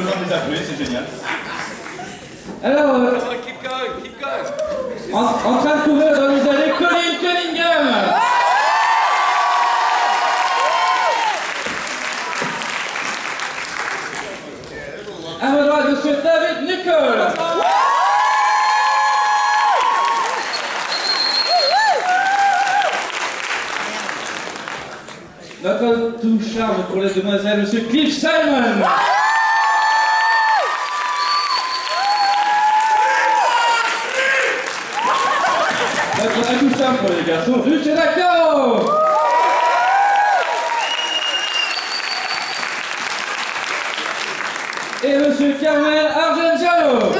gens les appeler, c'est génial. Alors, Keep going, keep going. en train de courir dans les allées, Colin Cunningham. À ma droite, monsieur David Nicol. Notre tout charge pour les demoiselles, monsieur Cliff Simon. Notre intouchable pour les garçons, Lucie Lacao. Et monsieur Carmel Argenziano.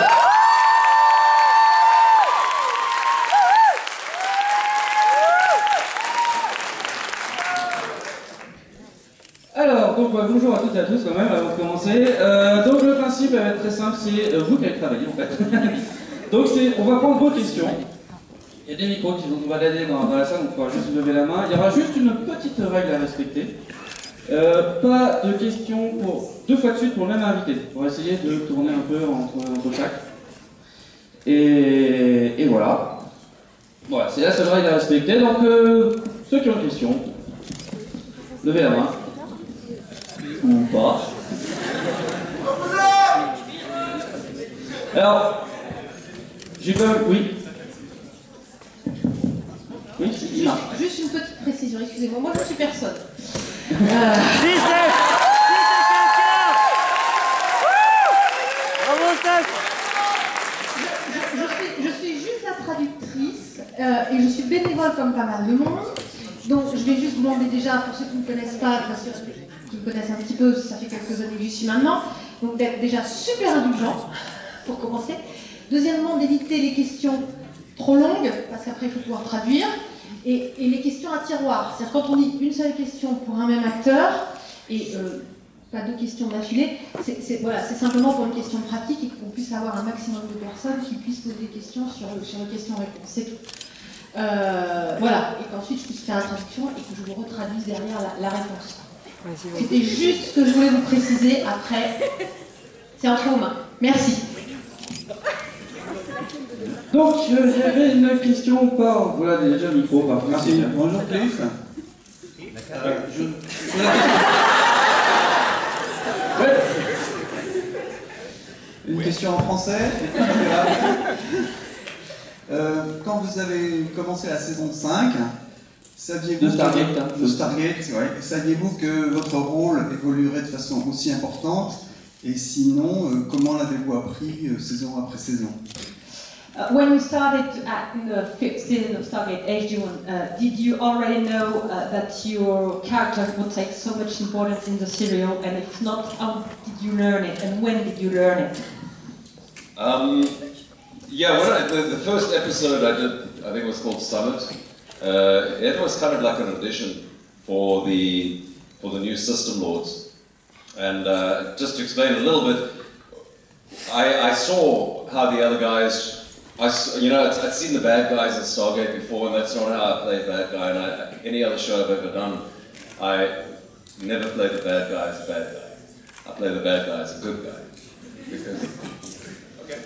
Alors, donc bonjour à toutes et à tous quand même avant de commencer. Donc le principe va être très simple, c'est vous qui allez travailler en fait. Donc on va prendre vos questions. Il y a des micros qui vont se balader dans la salle, donc il faudra juste lever la main. Il y aura juste une petite règle à respecter. Pas de questions pour 2 fois de suite pour le même invité. On va essayer de tourner un peu entre chaque. Et voilà. Voilà, c'est la seule règle à respecter. Donc ceux qui ont une question, levez la main. Ou pas. Alors, j'ai pas... Oui. Oui, Juste une petite précision, excusez-moi, moi je suis personne. Si c'est quelqu'un! Bravo Steph! Je suis juste la traductrice et je suis bénévole comme pas mal de monde. Donc je vais juste vous demander déjà, pour ceux qui ne me connaissent pas, bien sûr, qui me connaissent un petit peu, ça fait quelques années que j'y suis maintenant, donc d'être déjà super indulgent, pour commencer. Deuxièmement, d'éviter les questions trop longues, parce qu'après il faut pouvoir traduire. Et les questions à tiroir, c'est-à-dire quand on dit une seule question pour un même acteur, et pas 2 questions d'affilée, c'est simplement pour une question pratique et qu'on puisse avoir un maximum de personnes qui puissent poser des questions sur les questions-réponses, c'est tout. Voilà, et qu'ensuite je puisse faire la traduction et que je vous retraduise derrière la réponse. C'était juste ce que je voulais vous préciser, après, c'est entre vos mains. Merci. Donc, j'avais une question par... Voilà, déjà le micro. Merci. Bonjour Cliff. Une question en français. Quand vous avez commencé la saison 5, saviez-vous de Stargate, saviez-vous que votre rôle évoluerait de façon aussi importante? Et sinon, comment l'avez-vous appris saison après saison? When you started in the 5th season of Stargate SG-1, did you already know that your character would take so much importance in the serial? And if not, how did you learn it? And when did you learn it? Yeah, when the first episode I did, I think it was called Summit. It was kind of like an audition for the new System Lords. And just to explain a little bit, I saw how the other guys. I'd seen the bad guys in Stargate before, and that's not how I play bad guy. And any other show I've ever done, I never play the bad guy as a bad guy. I play the bad guy as a good guy. Because, okay.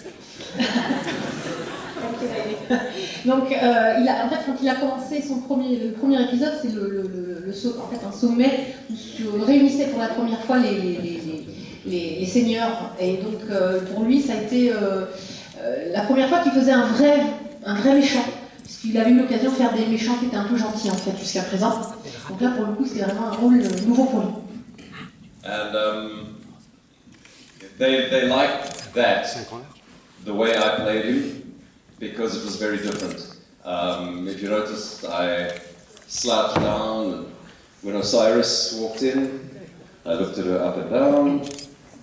Donc, en fait, quand il a commencé le premier épisode, c'est un sommet où se réunissaient pour la première fois les seigneurs. Et donc, pour lui, ça a été la première fois qu'il faisait un vrai méchant, puisqu'il avait eu l'occasion de faire des méchants qui étaient un peu gentils en fait jusqu'à présent. Donc là pour le coup c'était vraiment un rôle nouveau pour lui. And they liked that, the way I played him, because it was very different. If you noticed, I slouched down, and when Osiris walked in, I looked at her up and down,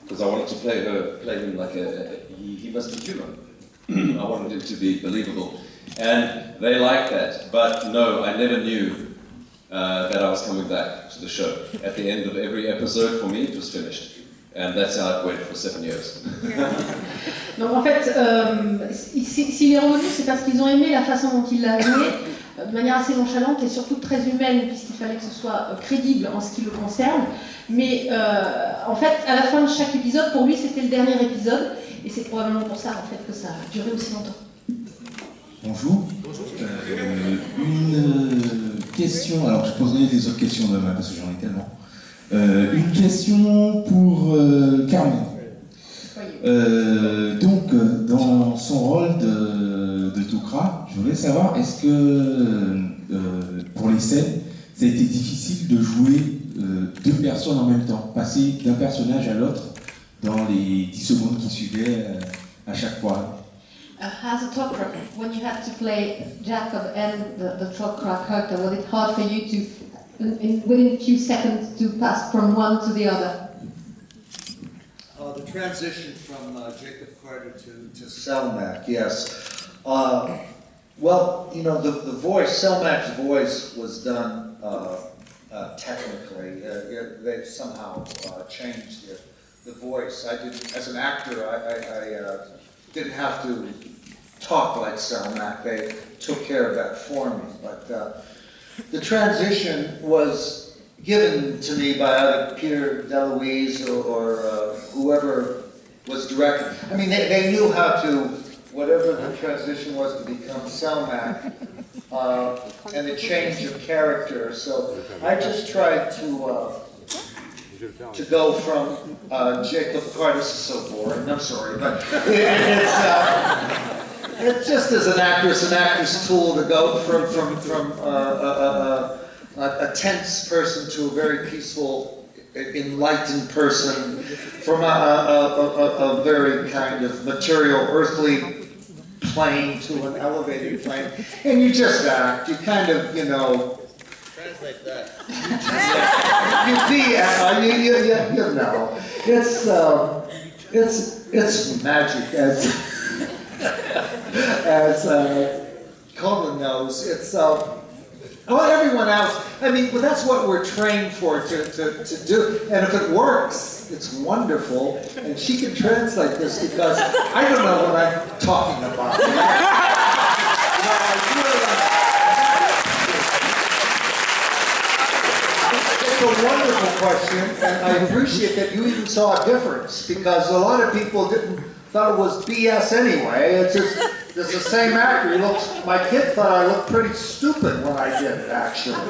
because I wanted to play him like he must be human. I wanted him to be believable. And they liked that. But no, I never knew that I was coming back to the show. At the end of every episode, for me, it was finished. And that's how it went for 7 years. Donc en fait, s'il est revenu, c'est parce qu'ils ont aimé la façon dont il l'a joué. de manière assez nonchalante et surtout très humaine, puisqu'il fallait que ce soit crédible en ce qui le concerne. Mais en fait, à la fin de chaque épisode, pour lui, c'était le dernier épisode, et c'est probablement pour ça en fait que ça a duré aussi longtemps. Bonjour. Une question, alors je poserai des autres questions demain parce que j'en ai tellement. Une question pour Carmen. Donc, dans son rôle de Tok'ra, je voulais savoir, est-ce que pour les scènes, ça a été difficile de jouer deux personnes en même temps, passer d'un personnage à l'autre dans les 10 secondes qui suivaient à chaque fois? As a Tok'ra, when you had to play Jacob and the Tok'ra character, was it hard for you to, within a few seconds, to pass from one to the other? The transition from Jacob Carter to Selmac, yes. Well, you know, the voice, Selmac's voice was done technically. They somehow changed the voice. I didn't, as an actor, I didn't have to talk like Selmac. They took care of that for me. But the transition was given to me by either Peter DeLuise or whoever was directing. I mean, they knew how to, whatever the transition was to become Selmac, and the change of character. So I just tried to go from Jacob Carter. This is so boring, I'm sorry, but it's just as an actor's tool to go from a tense person to a very peaceful, enlightened person, from a very kind of material, earthly plane to an elevated plane, and you just act. You kind of, you know. Translate that. You know. It's magic, as Colin knows. It's well, everyone else. I mean, well, that's what we're trained for to do. And if it works, it's wonderful. And she can translate this because I don't know what I'm talking about. It's a wonderful question, and I appreciate that you even saw a difference, because a lot of people thought it was BS anyway. It's just, it's the same actor. My kid thought I looked pretty stupid when I did it, actually.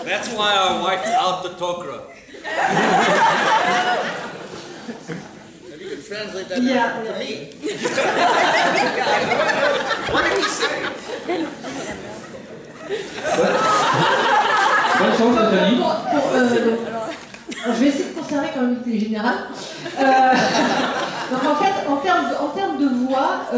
That's why I wiped out the Tok'ra. Maybe you can translate that for me. What did he say? Bonne chance, Anthony. Je vais essayer de conserver quand même l'idée générale. Donc en fait, en termes de voix,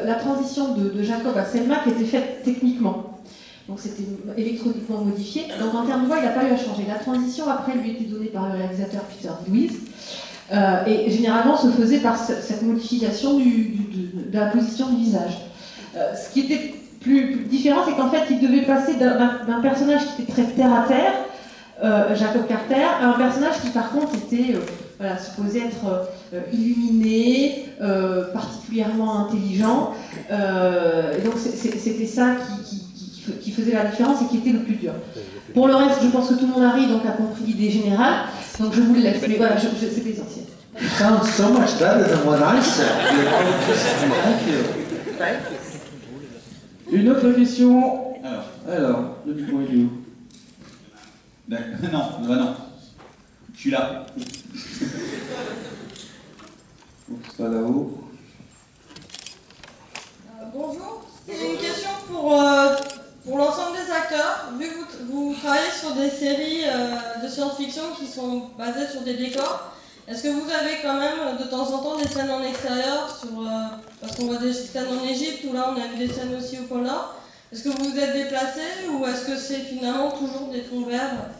la transition de Jacob à Selmac était faite techniquement. Donc c'était électroniquement modifié. Donc en termes de voix, il n'a pas eu à changer. La transition après lui était donnée par le réalisateur Peter DeLuise. Et généralement se faisait par cette modification de la position du visage. Ce qui était plus différent, c'est qu'en fait, il devait passer d'un personnage qui était très terre-à-terre, Jacob Carter, à un personnage qui par contre était supposé être illuminé, particulièrement intelligent. Et donc c'était ça qui faisait la différence et qui était le plus dur. Pour le reste, je pense que tout le monde arrive, donc a compris l'idée générale, donc je vous le laisse, mais voilà, c'est l'essentiel. You sound so much better than what I said. Thank you. Thank you. Une autre question. Alors, le micro est où? Non, non. Je suis là. C'est pas là-haut. Bonjour, c'est une question pour l'ensemble des acteurs. Vu que vous travaillez sur des séries de science-fiction qui sont basées sur des décors, est-ce que vous avez quand même de temps en temps des scènes en extérieur parce qu'on voit des scènes en Égypte ou là on a vu des scènes aussi au pôle Nord. Est-ce que vous vous êtes déplacés ou est-ce que c'est finalement toujours des fonds verts?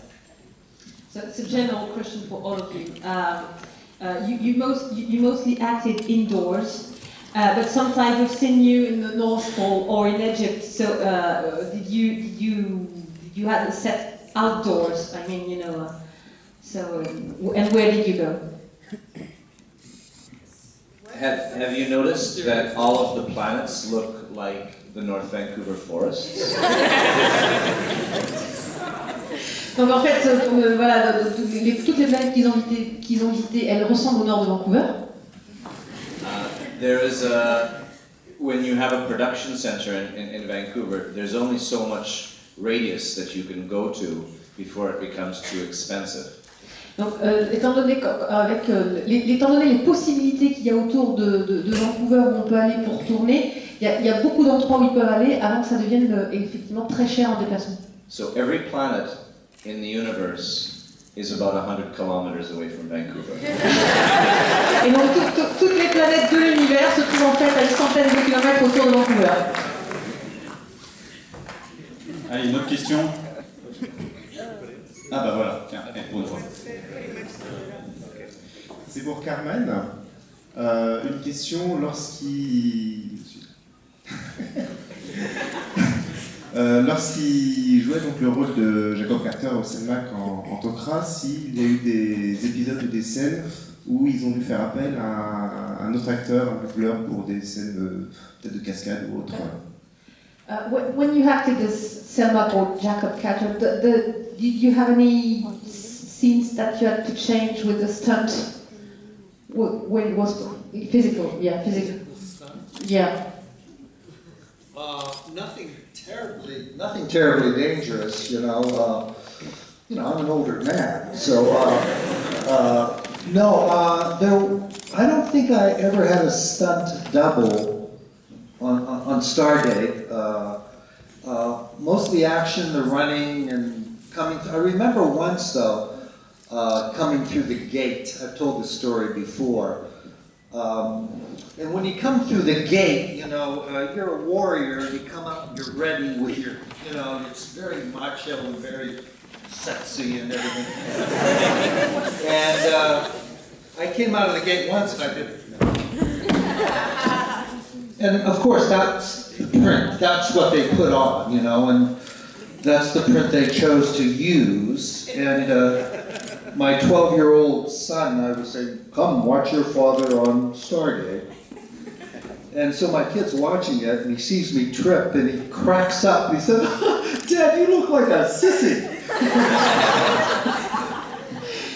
So it's a general question for all of you. You mostly acted indoors, but sometimes we've seen you in the North Pole or in Egypt. So did you have a set outdoors? I mean, you know. And where did you go? Have you noticed that all of the planets look like the North Vancouver forests. Donc en fait, voilà, toutes les planètes qu'ils ont visitées, elles ressemblent au nord de Vancouver. There is when you have a production center in Vancouver, there's only so much radius that you can go to before it becomes too expensive. Donc, étant donné les possibilités qu'il y a autour de Vancouver où on peut aller pour tourner, il y a beaucoup d'endroits où ils peuvent aller avant que ça devienne effectivement très cher en déplacement. So every planet in the universe is about 100 kilometers away from Vancouver. Et donc toutes les planètes de l'univers se trouvent en fait à une centaine de kilomètres autour de Vancouver. Allez, une autre question. Ah bah voilà, tiens, pour une fois. C'est pour Carmen. Une question, lorsqu'il jouait donc le rôle de Jacob Carter au Selmac en Tok'ra, s'il y a eu des épisodes ou des scènes où ils ont dû faire appel à un autre acteur, un doubleur pour des scènes peut-être de cascade ou autre. When you acted as Selma or Jacob Carter, did you have any scenes that you had to change with the stunt when it was physical? Yeah, physical. Yeah. Nothing terribly dangerous, you know. I'm an older man, so no. I don't think I ever had a stunt double on Stardate. Most of the action, the running and coming. I remember once though, coming through the gate. I've told this story before. And when you come through the gate, you know, you're a warrior, and you come out and you're ready with your, you know, it's very macho and very sexy and everything. And I came out of the gate once and I did it. And of course, that's the print. That's what they put on, you know, and that's the print they chose to use. And my 12-year-old son, I was saying, come watch your father on Stargate. And so my kid's watching it, and he sees me trip, and he cracks up, and he said, Dad, you look like a sissy.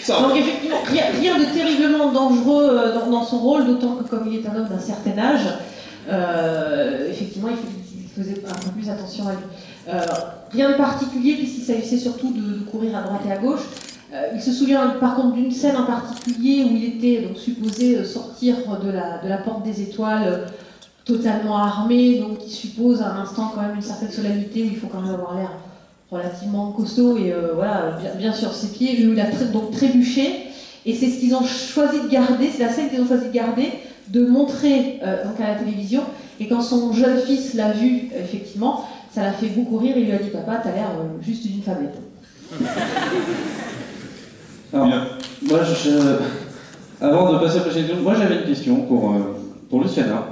Donc effectivement, rien de terriblement dangereux dans son rôle, d'autant que comme il est un homme d'un certain âge, effectivement il faisait un peu plus attention à lui. Rien de particulier puisqu'il s'agissait surtout de courir à droite et à gauche. Il se souvient par contre d'une scène en particulier où il était donc supposé sortir de la porte des étoiles totalement armé, donc qui suppose à un instant quand même une certaine solennité où il faut quand même avoir l'air relativement costaud et voilà, bien sur ses pieds, où il a donc trébuché, et c'est ce qu'ils ont choisi de garder, c'est la scène qu'ils ont choisi de garder, de montrer donc à la télévision, et quand son jeune fils l'a vu, effectivement, ça l'a fait beaucoup rire, et il lui a dit « Papa, t'as l'air juste d'une femmelette ». Alors, moi, avant de passer à la prochaine question, moi j'avais une question pour Luciana.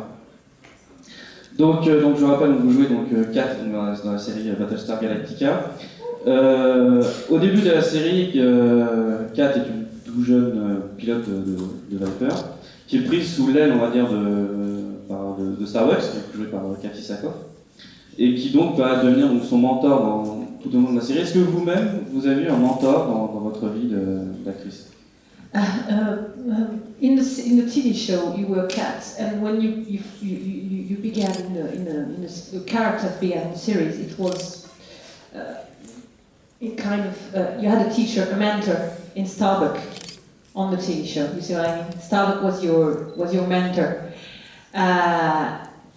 Donc je rappelle, vous jouez donc Kat dans la série Battlestar Galactica. Au début de la série, Kat est une tout jeune pilote de Viper, qui est prise sous l'aile, on va dire, de Starbucks, jouée par Kathy Sackhoff, et qui donc va devenir donc, son mentor tout au long de la série. Est-ce que vous-même, vous avez eu un mentor dans votre vie d'actrice? In the TV show, you were Kat, and when you began in the character began in the series, it was it kind of you had a teacher, a mentor in Starbuck on the TV show. You see what I mean? Starbuck was your mentor.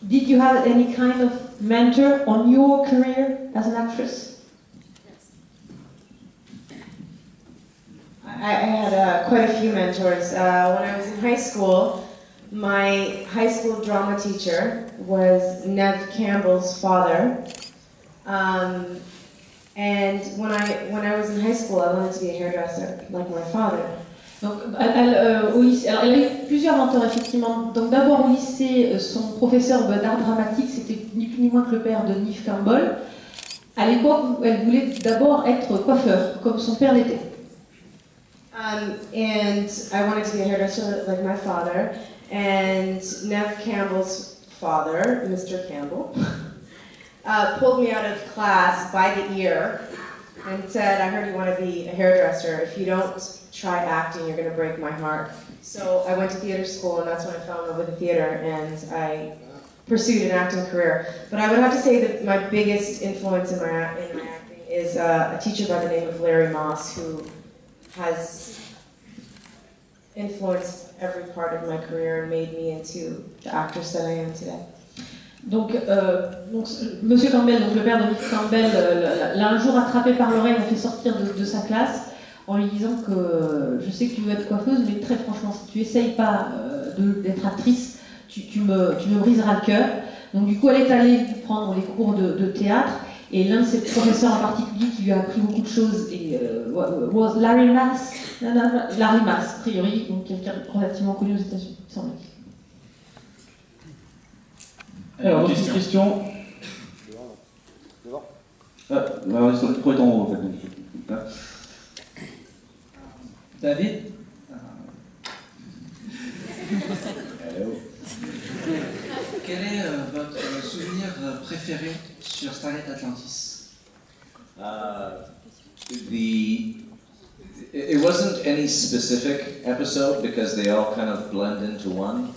Did you have any kind of mentor on your career as an actress? I had quite a few mentors. When I was in high school, my high school drama teacher was Nev Campbell's father. And when I was in high school, I wanted to be a hairdresser like my father. Donc, au lycée, alors, elle a eu plusieurs mentors, effectivement. Donc, d'abord au lycée, son professeur d'art dramatique, c'était ni plus ni moins que le père de Neve Campbell. À l'époque, elle voulait d'abord être coiffeur, comme son père l'était. And I wanted to be a hairdresser like my father. And Nev Campbell's father, Mr. Campbell, pulled me out of class by the ear and said, I heard you want to be a hairdresser. If you don't try acting, you're going to break my heart. So I went to theater school, and that's when I fell in love with the theater, and I pursued an acting career. But I would have to say that my biggest influence in my acting is a teacher by the name of Larry Moss, who has influenced every part of my career and made me into the actress that I am today. Donc, Monsieur Campbell, donc le père de Mick Campbell, l'a un jour attrapé par l'oreille, l'a fait sortir de sa classe en lui disant que je sais que tu veux être coiffeuse, mais très franchement, si tu essayes pas d'être actrice, tu me briseras le cœur. Donc du coup, elle est allée prendre les cours de théâtre, et l'un de ses professeurs en particulier qui lui a appris beaucoup de choses was Larry Mass, a priori, donc quelqu'un relativement connu aux États-Unis, semble-t-il. Alors, autre question. Ah, alors, sur le pro est en haut, en fait. David. Quel est votre souvenir préféré sur Stargate Atlantis? It wasn't any specific episode because they all kind of blend into one.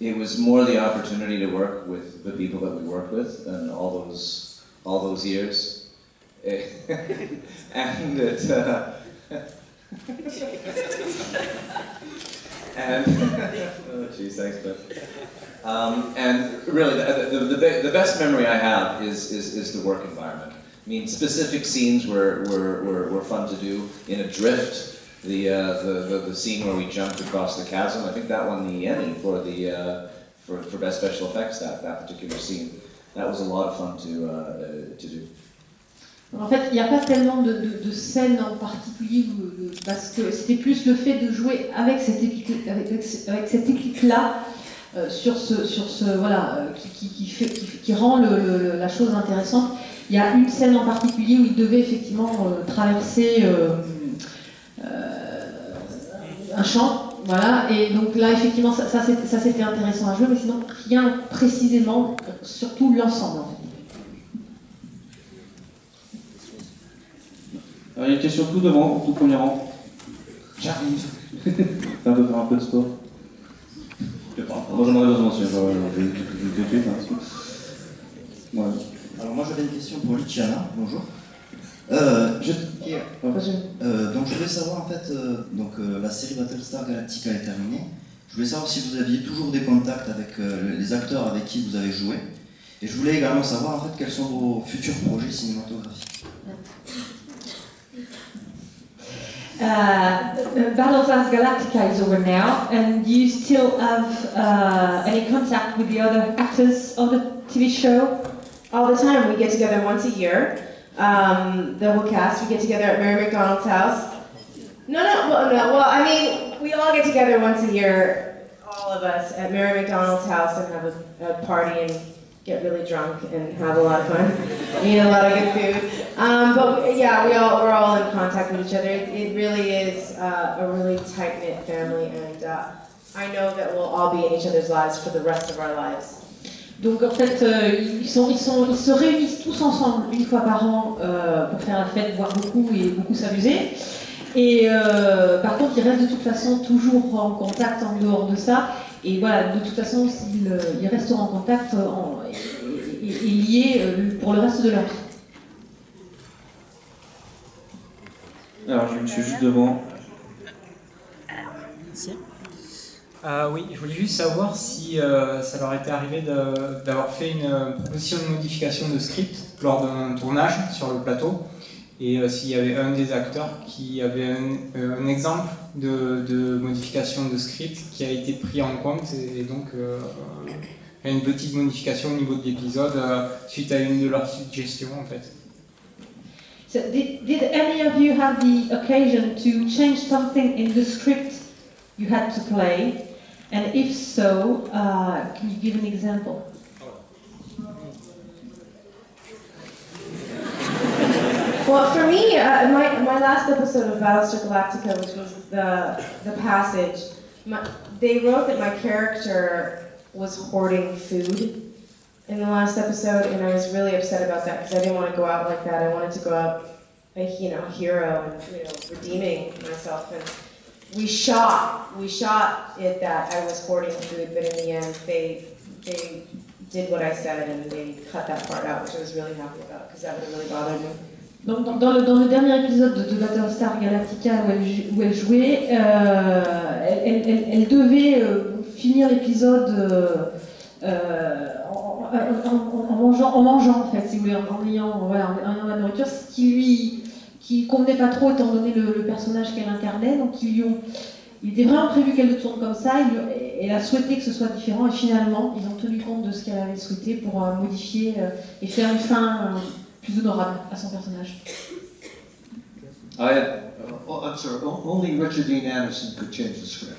It was more the opportunity to work with the people that we worked with and all those years. And it, and oh geez, thanks, Ben. And really, the best memory I have is the work environment. I mean, specific scenes were fun to do. In Adrift, the scene where we jumped across the chasm, I think that won the Emmy for best special effects. That particular scene, that was a lot of fun to do. En fait, il n'y a pas tellement de scènes en particulier, parce que c'était plus le fait de jouer avec cette éclipse-là, sur ce voilà, qui rend la chose intéressante. Il y a une scène en particulier où il devait effectivement traverser un champ, voilà, et donc là effectivement ça c'était intéressant à jouer, mais sinon rien précisément, surtout l'ensemble en fait. Alors, il y a une question tout devant, tout premier rang. J'arrive. Ça veut faire un peu de sport. Moi j'en aurais besoin aussi, ouais. Alors moi j'avais une question pour Luciana, bonjour. Donc je voulais savoir en fait, la série Battlestar Galactica est terminée. Je voulais savoir si vous aviez toujours des contacts avec les acteurs avec qui vous avez joué. Et je voulais également savoir en fait quels sont vos futurs projets cinématographiques. Battlestar Galactica is over now, and do you still have any contact with the other actors of the TV show? All the time. We get together once a year. The whole cast, we get together at Mary McDonald's house. Well, I mean, we all get together once a year, all of us, at Mary McDonald's house and have a party and get really drunk and have a lot of fun, eat a lot of good food. But yeah, we're all in contact with each other. It really is a really tight-knit family, and I know that we'll all be in each other's lives for the rest of our lives. Donc en fait, ils se réunissent tous ensemble une fois par an pour faire la fête, boire beaucoup et beaucoup s'amuser. Et par contre, ils restent de toute façon toujours en contact en dehors de ça. Et voilà, de toute façon, ils resteront en contact et liés pour le reste de leur vie. Alors, je suis juste devant. Merci. Oui, je voulais juste savoir si ça leur était arrivé d'avoir fait une proposition de modification de script lors d'un tournage sur le plateau, et s'il y avait un des acteurs qui avait un exemple de modification de script qui a été pris en compte, et donc une petite modification au niveau de l'épisode suite à une de leurs suggestions en fait. So did any of you have the occasion to change something in the script you had to play? And if so, can you give an example? Well, for me, my last episode of Battlestar Galactica, which was the passage, they wrote that my character was hoarding food, in the last episode, and I was really upset about that because I didn't want to go out like that. I wanted to go out a hero and redeeming myself. And we shot it that I was hoarding food, but in the end, they did what I said and they cut that part out, which I was really happy about because that would have really bothered me. Donc, dans le dernier épisode de Battlestar Galactica où elle jouait, elle devait finir l'épisode en mangeant en fait, si vous voulez, en ayant la nourriture, ce qui convenait pas trop étant donné le personnage qu'elle incarnait. Donc il était vraiment prévu qu'elle le tourne comme ça, elle a souhaité que ce soit différent et finalement ils ont tenu compte de ce qu'elle avait souhaité pour modifier et faire une fin plus honorable à son personnage. I'm sorry, only Richard Dean Anderson could change the script.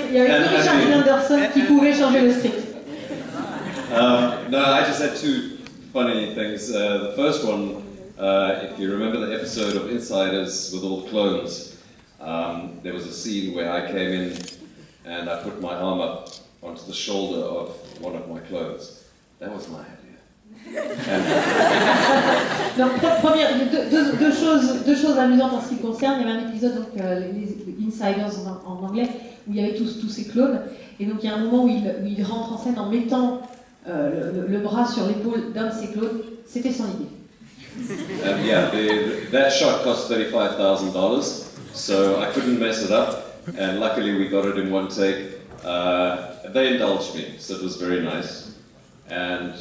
Il y avait Richard Dean Anderson qui pouvait changer le script. No, I just had two funny things. The first one, if you remember the episode of Insiders with all the clones, there was a scene where I came in and I put my arm up onto the shoulder of one of my clones. That was my idea. Donc, deux choses amusantes en ce qui me concerne. Il y avait un épisode, donc, les Insiders en anglais, où il y avait tous ces clones. Et donc il y a un moment où il rentre en scène en mettant le bras sur l'épaule d'un de ses clones. C'était son idée. Yeah, that shot cost $35,000, so I couldn't mess it up. And luckily we got it in one take. They indulged me, so it was very nice. And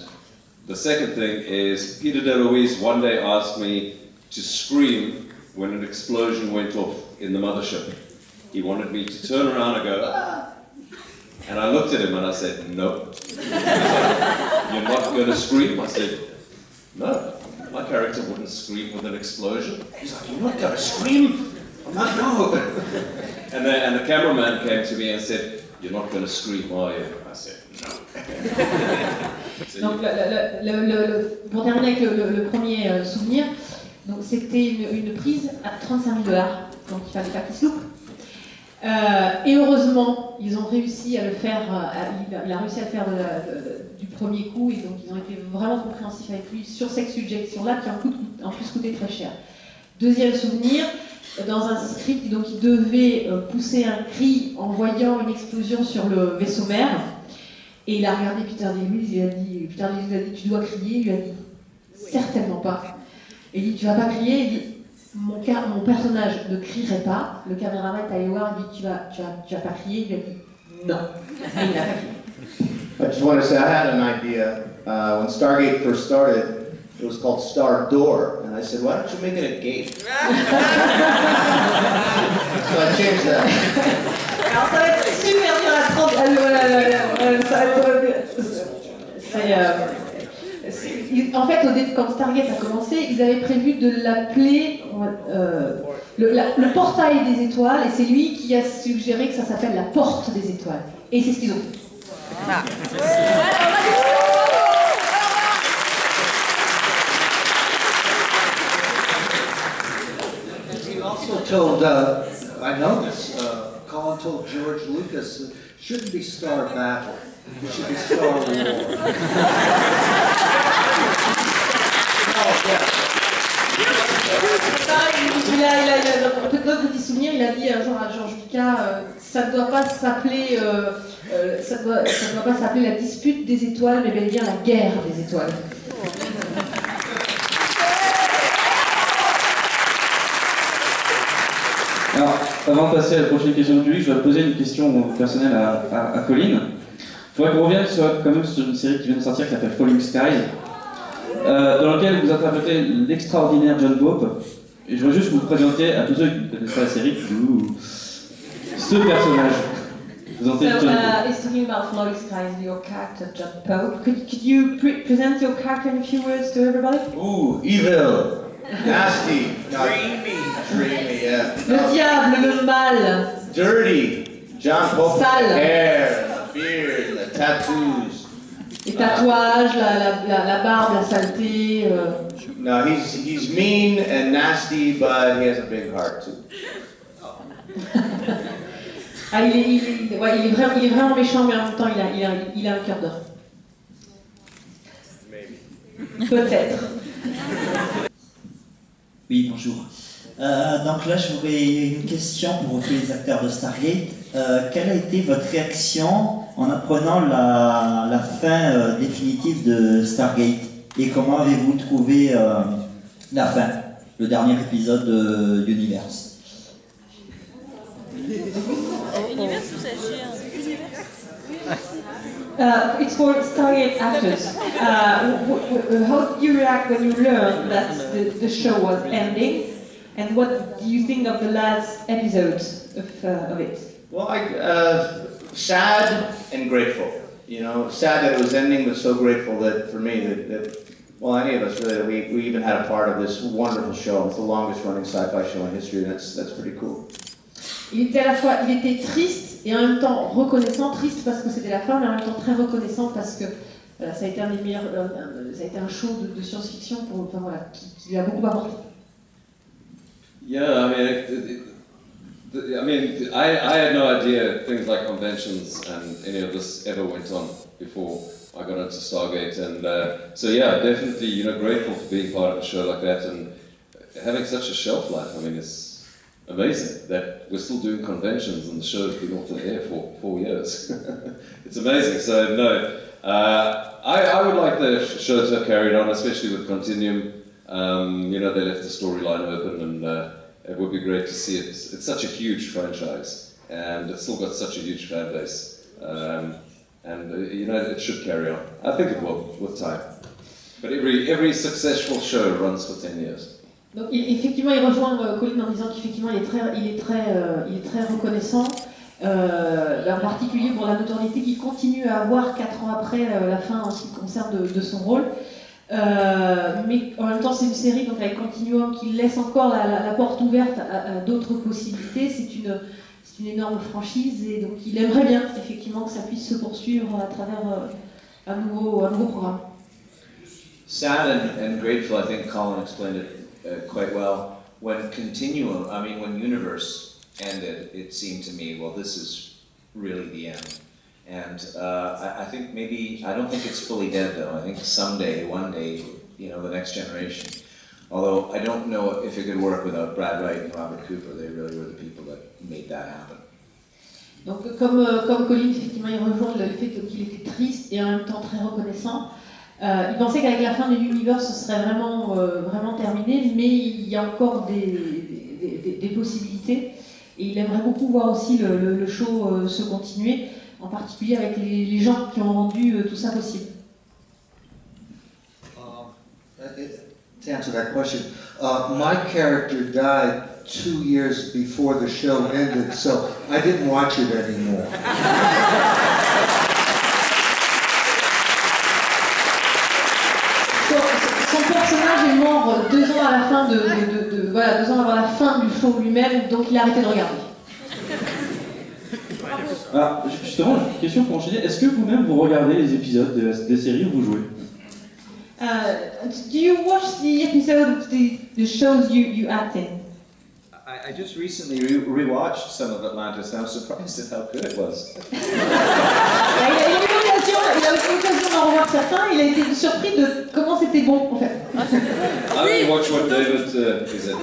the second thing is, Peter DeLuise one day asked me to scream when an explosion went off in the mothership. He wanted me to turn around and go, ah! And I looked at him and I said, no. He was like, you're not going to scream? I said, no, my character wouldn't scream with an explosion. He's like, you're not going to scream? I'm like, no. And the cameraman came to me and said, you're not going to scream, are you? I said, no. Donc, pour terminer avec le premier souvenir, c'était une prise à $35 000, donc il fallait pas qu'il se loupe. Et heureusement, ils ont réussi à le faire, il a réussi à le faire du premier coup, et donc ils ont été vraiment compréhensifs avec lui sur cette suggestion-là, qui en plus coûtait très cher. Deuxième souvenir, dans un script, donc il devait pousser un cri en voyant une explosion sur le vaisseau mère. Et il a regardé Peter DeLuise, il a dit, tu dois crier, il lui a dit, certainement pas. Et il dit, tu vas pas crier, il dit, mon personnage ne crierait pas, le caméraman est allé voir, il dit, tu vas pas crier, il lui a dit, non. Et il a pas crié. I just want to say I had an idea. When Stargate first started, it was called Star Door, and I said, why don't you make it a gate? So I changed that. Alors ça va être super dur à prendre. En fait, quand Stargate a commencé, ils avaient prévu de l'appeler le portail des étoiles, et c'est lui qui a suggéré que ça s'appelle la porte des étoiles. Et c'est ce qu'ils ont fait. He also told, I know this, Colin told George Lucas, it shouldn't be Star Battle, it should be Star War. Notre petit souvenir, il a dit un jour à George Lucas, ça ne doit pas s'appeler la dispute des étoiles, mais bel et bien la guerre des étoiles. Alors, avant de passer à la prochaine question du public, je vais poser une question personnelle à Colin. Il faudrait qu'on revienne quand même sur une série qui vient de sortir qui s'appelle Falling Skies, dans laquelle vous interprétez l'extraordinaire John Pope. Et je voudrais juste vous présenter à tous ceux qui ne connaissent pas la série, ce personnage. Présenter John Pope. It's talking about Falling Skies, your character John Pope. Could you present your character in a few words to everybody? Ooh, evil, nasty, dreamy, yeah. Le diable, le mal. Dirty, John Pope. Sale. The hair, the beard, the tattoos. Les tatouages, la barbe, la saleté. No, he's mean and nasty, but he has a big heart too. Ah, il est vraiment méchant, mais en même temps, il a un cœur d'or. Peut-être. Oui, bonjour. Donc là, j'aurais une question pour tous les acteurs de Stargate. Quelle a été votre réaction en apprenant la fin définitive de Stargate? Et comment avez-vous trouvé la fin, le dernier épisode d'Universe? Univers ou Univers? It's for Stargate actors. How did you react when you learned that the show was ending? And what do you think of the last episode of it? Well, sad and grateful. You know, sad that it was ending, but so grateful that for me that well, any of us really, that we even had a part of this wonderful show. It's the longest running sci-fi show in history, and that's pretty cool. Il était triste et en même temps reconnaissant, triste parce que c'était la fin, mais en même temps très reconnaissant parce que voilà, ça a été un des meilleurs, ça a été un show de science-fiction qui lui a beaucoup apporté. Yeah, I had no idea things like conventions and any of this ever went on before I got into Stargate, and so yeah, definitely, grateful for being part of a show like that and having such a shelf life. I mean, it's amazing that we're still doing conventions and the show's been off the air for 4 years. It's amazing. So no, I would like the show to have carried on, especially with Continuum. They left the storyline open, and it would be great to see it. It's such a huge franchise, and it's still got such a huge fan base. It should carry on. I think it will, with time. But every successful show runs for 10 years. Donc effectivement, il rejoint Colin en disant qu'effectivement il est très reconnaissant, en particulier pour la notoriété qu'il continue à avoir 4 ans après la fin en ce qui concerne de son rôle. Mais en même temps, c'est une série donc avec Continuum qui laisse encore la porte ouverte à d'autres possibilités. C'est une énorme franchise et donc il aimerait bien effectivement que ça puisse se poursuivre à travers un nouveau programme. Sad and grateful, I think Colin explained it quite well. When Universe ended, it seemed to me, well, this is really the end. And I think I don't think it's fully dead though. I think someday, one day, the next generation. Although I don't know if it could work without Brad Wright and Robert Cooper. They really were the people that made that happen. Donc comme Colin, effectivement, il rejoint le fait qu'il était triste et en même temps très reconnaissant. Il pensait qu'avec la fin de l'univers, ce serait vraiment terminé, mais il y a encore des possibilités. Et il aimerait beaucoup voir aussi le show se continuer, en particulier avec les gens qui ont rendu tout ça possible. To answer that question, my character died 2 years before the show ended, so I didn't watch it anymore. Son personnage est mort 2 ans à la fin 2 ans avant la fin du show lui-même, donc il a arrêté de regarder. Alors, justement, j'ai une question pour enchaîner. Est-ce que vous-même vous regardez les épisodes des séries où vous jouez? Do you watch the episode of the shows you act in? I just recently rewatched some of Atlantis and I was surprised at how good it was. Il a eu l'occasion d'en revoir certains, il a été surpris de comment c'était bon en fait. I only watch what David is in.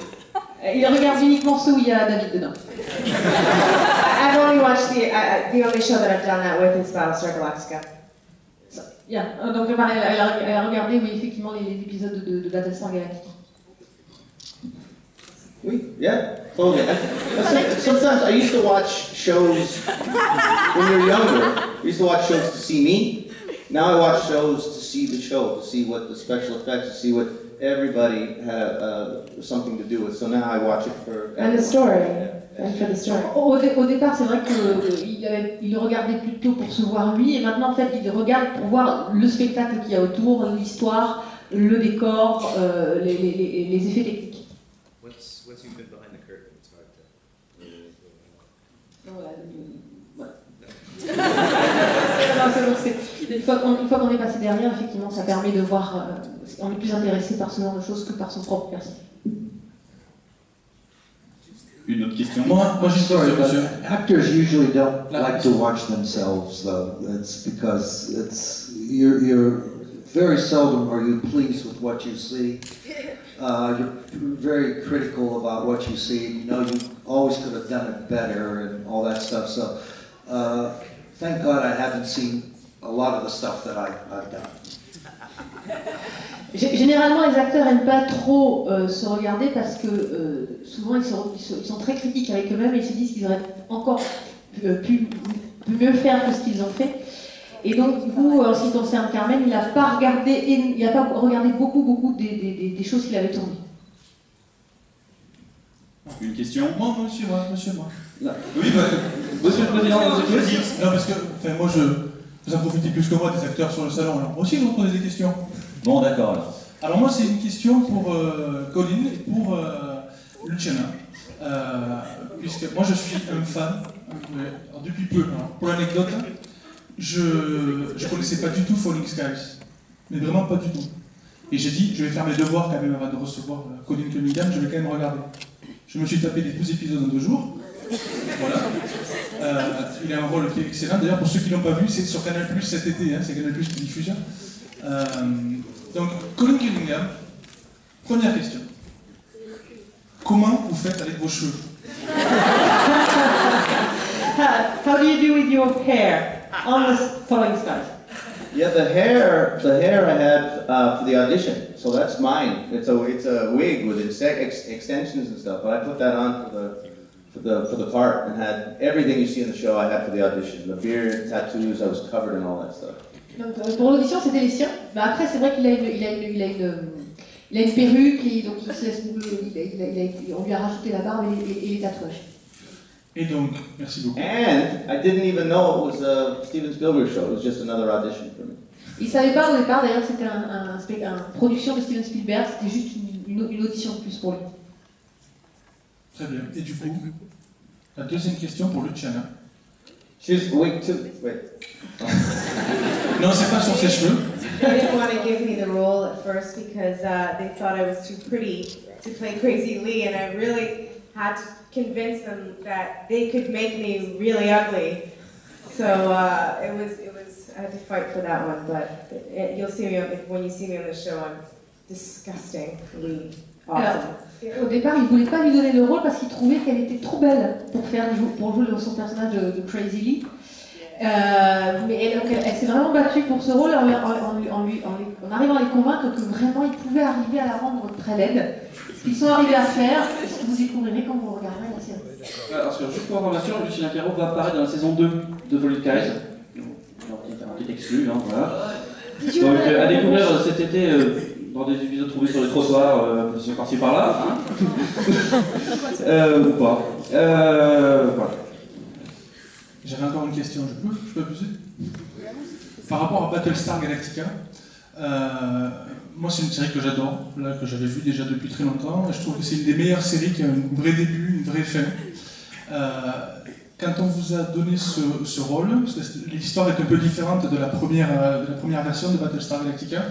Il regarde uniquement ceux où il y a David dedans. I've only watched the only show that I've done that with is Battlestar Galactica. Yeah. Donc elle a regardé oui, effectivement les épisodes de Battlestar Galactica. Oui, yeah, totally. Sometimes I used to watch shows when you're younger. I used to watch shows to see me. Now I watch shows to see the show, to see what the special effects, to see what everybody had something to do with. So now I watch it for and the story. And for the story. Au départ, c'est vrai qu'il le regardait plutôt pour se voir lui, et maintenant en fait il regarde pour voir le spectacle qu'il y a autour, l'histoire, le décor, les effets techniques. Once you've been behind the curtain, it's hard to... Une fois qu'on est passé derrière, effectivement, ça permet de voir, on est plus intéressé par ce genre de choses que par son propre personnage. Une autre question. Moi j'ai une Sorry, question, monsieur. but actors usually don't like to watch themselves, though. That's because you're very seldom are you pleased with what you see. You're very critical about what you see. You know you always could have done it better and all that stuff. So, thank God I haven't seen a lot of the stuff that I've done. Généralement, les acteurs n'aiment pas trop se regarder parce que souvent ils sont très critiques avec eux-mêmes et ils se disent qu'ils auraient encore pu mieux faire que ce qu'ils ont fait. Et donc, du coup, en ce qui concerne Carmen, il n'a pas regardé beaucoup des choses qu'il avait tournées. Une question. Moi. Là. Oui, bah, Monsieur le Président, vous écoutez? Non, parce que moi, vous en profitez plus que moi des acteurs sur le salon. Alors, moi aussi, je vous pose des questions. Bon, d'accord alors. Alors, moi, c'est une question pour Colin et pour Luciana. Puisque moi, je suis un fan, depuis peu. Alors, pour l'anecdote, je ne connaissais pas du tout Falling Skies. Mais vraiment pas du tout. Et j'ai dit, je vais faire mes devoirs quand même avant de recevoir Colin Cunningham, je vais quand même regarder. Je me suis tapé les 12 épisodes en 2 jours. Voilà. Il a un rôle qui est excellent. D'ailleurs, pour ceux qui ne l'ont pas vu, c'est sur Canal+ cet été, hein, c'est Canal+ qui diffuse. Donc, Colin Cunningham, première question. Comment vous faites avec vos cheveux? How do you do with your hair on the Falling Skies? Yeah, the hair I had for the audition, so that's mine. It's a wig with extensions and stuff, but I put that on for the part and had everything you see in the show I had for the audition. The beard, tattoos, I was covered in all that stuff. Donc, pour l'audition, c'était les siens. Bah, après, c'est vrai qu'il a une perruque et donc il se laisse, on lui a rajouté la barbe et les tatouages. Et donc, merci beaucoup. And I didn't even know it was a Steven Spielberg show. It was just another audition for me. Il ne savait pas au départ, d'ailleurs, que c'était une production de Steven Spielberg, c'était juste une audition de plus pour lui. Très bien. Et du coup, la deuxième question pour Luciana. Wait. Non, c'est pas sur ses cheveux. They didn't want to give me the role at first because they thought I was too pretty to play Crazy Lee, and I really had to convince them that they could make me really ugly. So it was I had to fight for that one, but you'll see me when you see me on the show. I'm disgustingly awesome. Au départ, il ne voulait pas lui donner le rôle parce qu'il trouvait qu'elle était trop belle pour jouer son personnage de Crazy Lee. Mais elle s'est vraiment battue pour ce rôle en arrivant à les convaincre que vraiment ils pouvaient arriver à la rendre très laide. Ce qu'ils sont arrivés à faire, ce que vous découvrirez quand vous regarderez la série. Alors, juste pour information, Lucien Caro va apparaître dans la saison 2 de Falling Skies. Un petit exclu, hein, voilà. Donc à découvrir cet été dans des épisodes trouvés sur les trottoirs, par-ci par-là, hein. Ou pas. Voilà. J'avais encore une question, je peux abuser? Par rapport à Battlestar Galactica, moi c'est une série que j'adore, que j'avais vue déjà depuis très longtemps, et je trouve que c'est une des meilleures séries qui a un vrai début, une vraie fin. Quand on vous a donné ce rôle, parce que l'histoire est un peu différente de la première version de Battlestar Galactica,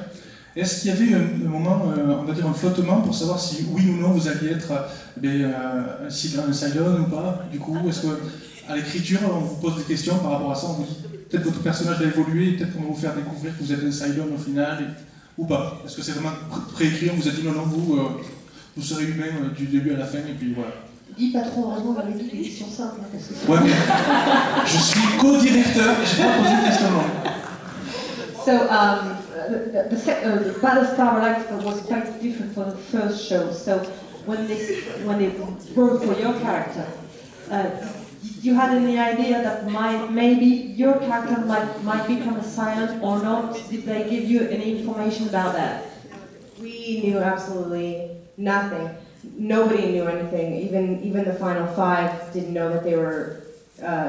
est-ce qu'il y avait un moment, on va dire un flottement pour savoir si oui ou non vous alliez être un Cylon ou pas? Du coup, est-ce que à l'écriture, on vous pose des questions par rapport à ça, on vous dit peut-être votre personnage a évolué, peut-être qu'on va vous faire découvrir que vous êtes un Cylon au final, ou pas? Est-ce que c'est vraiment préécrit, on vous a dit non, vous serez humain du début à la fin, et puis voilà. Dis pas trop, heureusement, on avait dit des questions simples. Ouais, mais je suis co-directeur et je n'ai pas posé de questions longues. So, the Battlestar Galactica was quite different from the first show. So, when they wrote for your character, you had any idea that maybe your character might become a Cylon or not? Did they give you any information about that? We knew absolutely nothing. Nobody knew anything. Even the final 5 didn't know that they were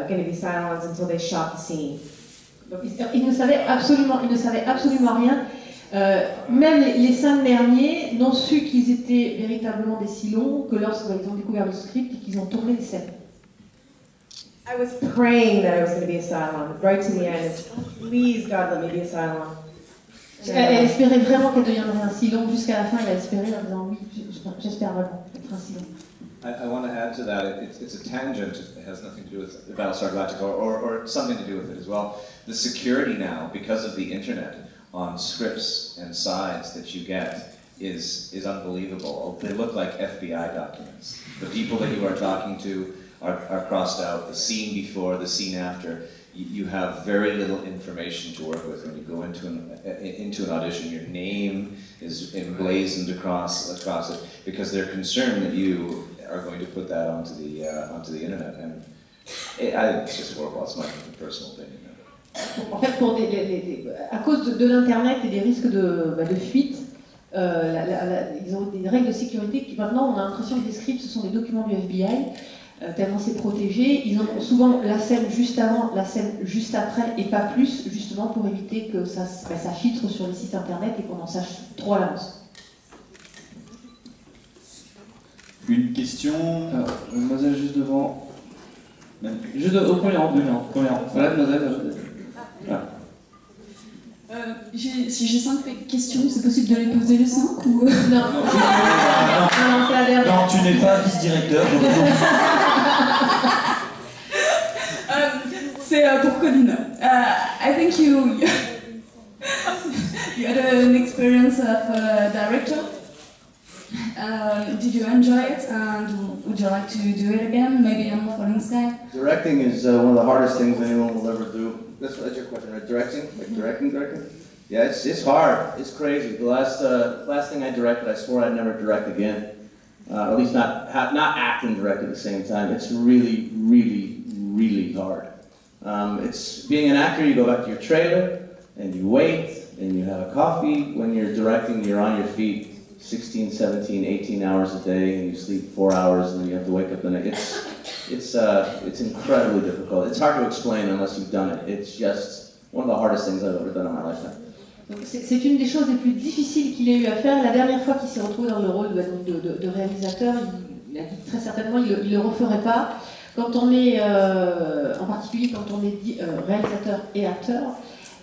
going to be Cylons until they shot the scene. Donc, ils ne savaient absolument rien. Même les 5 derniers n'ont su qu'ils étaient véritablement des Cylons que lorsqu'ils ont découvert le script et qu'ils ont tourné les scènes. I was praying that I was going to be a Cylon. Right to the end, please God, let me be a Cylon. Elle espérait vraiment qu'elle deviendrait un Cylon. Jusqu'à la fin, elle a espéré en disant oui, j'espère vraiment être un Cylon. I want to add to that, it's a tangent, it has nothing to do with Battlestar Galactica, or something to do with it as well. The security now, because of the internet, on scripts and sides that you get is unbelievable. They look like FBI documents. The people that you are talking to are crossed out, the scene before, the scene after. You have very little information to work with when you go into an audition. Your name is emblazoned across it because they're concerned that you are going to put that onto the internet, and it's just horrible. It's my personal opinion. En fait, à cause de l'internet et des risques de fuite, ils ont des règles de sécurité qui maintenant on a l'impression que les scripts ce sont des documents du FBI. Tellement c'est protégé, ils ont souvent la scène juste avant, la scène juste après et pas plus, justement pour éviter que ça filtre sur les sites internet et qu'on en sache trop à l'avance. Une question. Mademoiselle juste devant. Juste au premier rang, Voilà, mademoiselle. Voilà. Si j'ai 5 questions, c'est possible de les poser les 5 ou... Non. Non, tu n'es pas vice-directeur. C'est pour Colin. I think you had an experience of a director. Did you enjoy it, and would you like to do it again, maybe on Falling Sky? Directing is one of the hardest things anyone will ever do. That's your question, right? Directing? Like directing? Yeah, it's hard. It's crazy. The last thing I directed, I swore I'd never direct again. At least not act and direct at the same time. It's really, really, really hard. It's being an actor, you go back to your trailer, and you wait, and you have a coffee. When you're directing, you're on your feet 16, 17, 18 hours a day, and you sleep 4 hours, and then you have to wake up the next. It's incredibly difficult. It's hard to explain unless you've done it. It's just one of the hardest things I've ever done in my lifetime. C'est une des choses les plus difficiles qu'il ait eu à faire. La dernière fois qu'il s'est retrouvé dans le rôle de réalisateur, il a dit très certainement il ne le referait pas. Quand on est, en particulier quand on est réalisateur et acteur,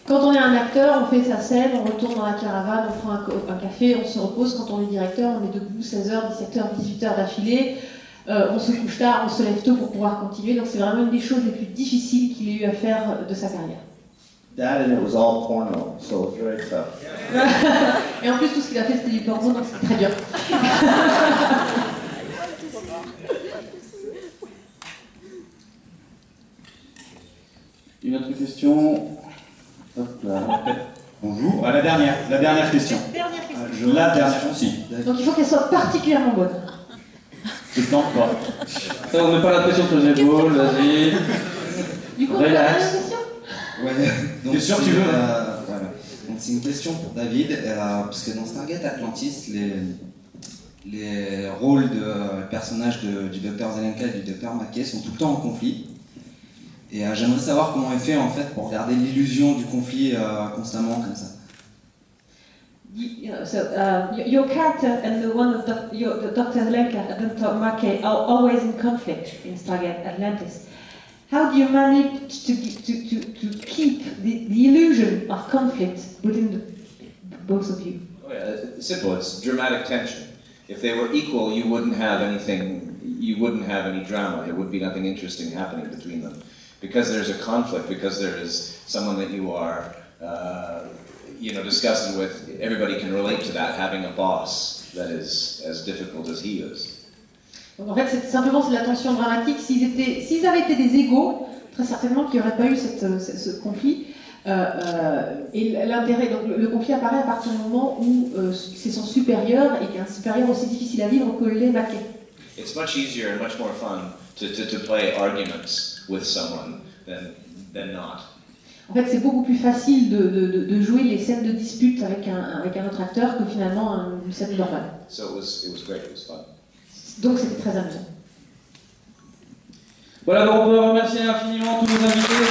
quand on est un acteur, on fait sa scène, on retourne dans la caravane, on prend un café, on se repose. Quand on est directeur, on est debout 16h, 17h, 18h d'affilée. On se couche tard, on se lève tôt pour pouvoir continuer. Donc c'est vraiment une des choses les plus difficiles qu'il ait eu à faire de sa carrière. That and it was all porno, so it's very tough. Et en plus, tout ce qu'il a fait, c'était du porno, donc c'était très dur. Une autre question. Hop là. Bonjour. La dernière question. La dernière question. Donc il faut qu'elle soit particulièrement bonne. Je tente pas. Ça, on met pas la pression sur les épaules, vas-y. Du coup, relax. Ouais. T'es sûr que tu veux voilà. Donc c'est une question pour David, parce que dans Stargate Atlantis, les rôles de personnages du Dr Zelenka et du Dr McKay sont tout le temps en conflit. Et j'aimerais savoir comment est fait en fait pour garder l'illusion du conflit constamment comme ça. Your character and the one of Dr. Zelenka and Dr. McKay are always in conflict in Stargate Atlantis. How do you manage to keep the illusion of conflict within both of you? Oh yeah, it's simple. It's dramatic tension. If they were equal, you wouldn't have anything. You wouldn't have any drama. There would be nothing interesting happening between them, because there's a conflict. Because there is someone that you are, disgusted with. Everybody can relate to that. Having a boss that is as difficult as he is. Donc en fait, c'est la tension dramatique. S'ils avaient été des égaux, très certainement qu'il n'y aurait pas eu ce conflit. Et l'intérêt, donc le conflit apparaît à partir du moment où c'est son supérieur et qu'un supérieur aussi difficile à vivre que l'est McKay. It's much easier and much more fun to play arguments with someone than not. En fait, c'est beaucoup plus facile de jouer les scènes de dispute avec un autre acteur que finalement une scène normale. So it was great. It was fun. Donc c'était très amusant. Voilà, donc on peut remercier infiniment tous nos invités.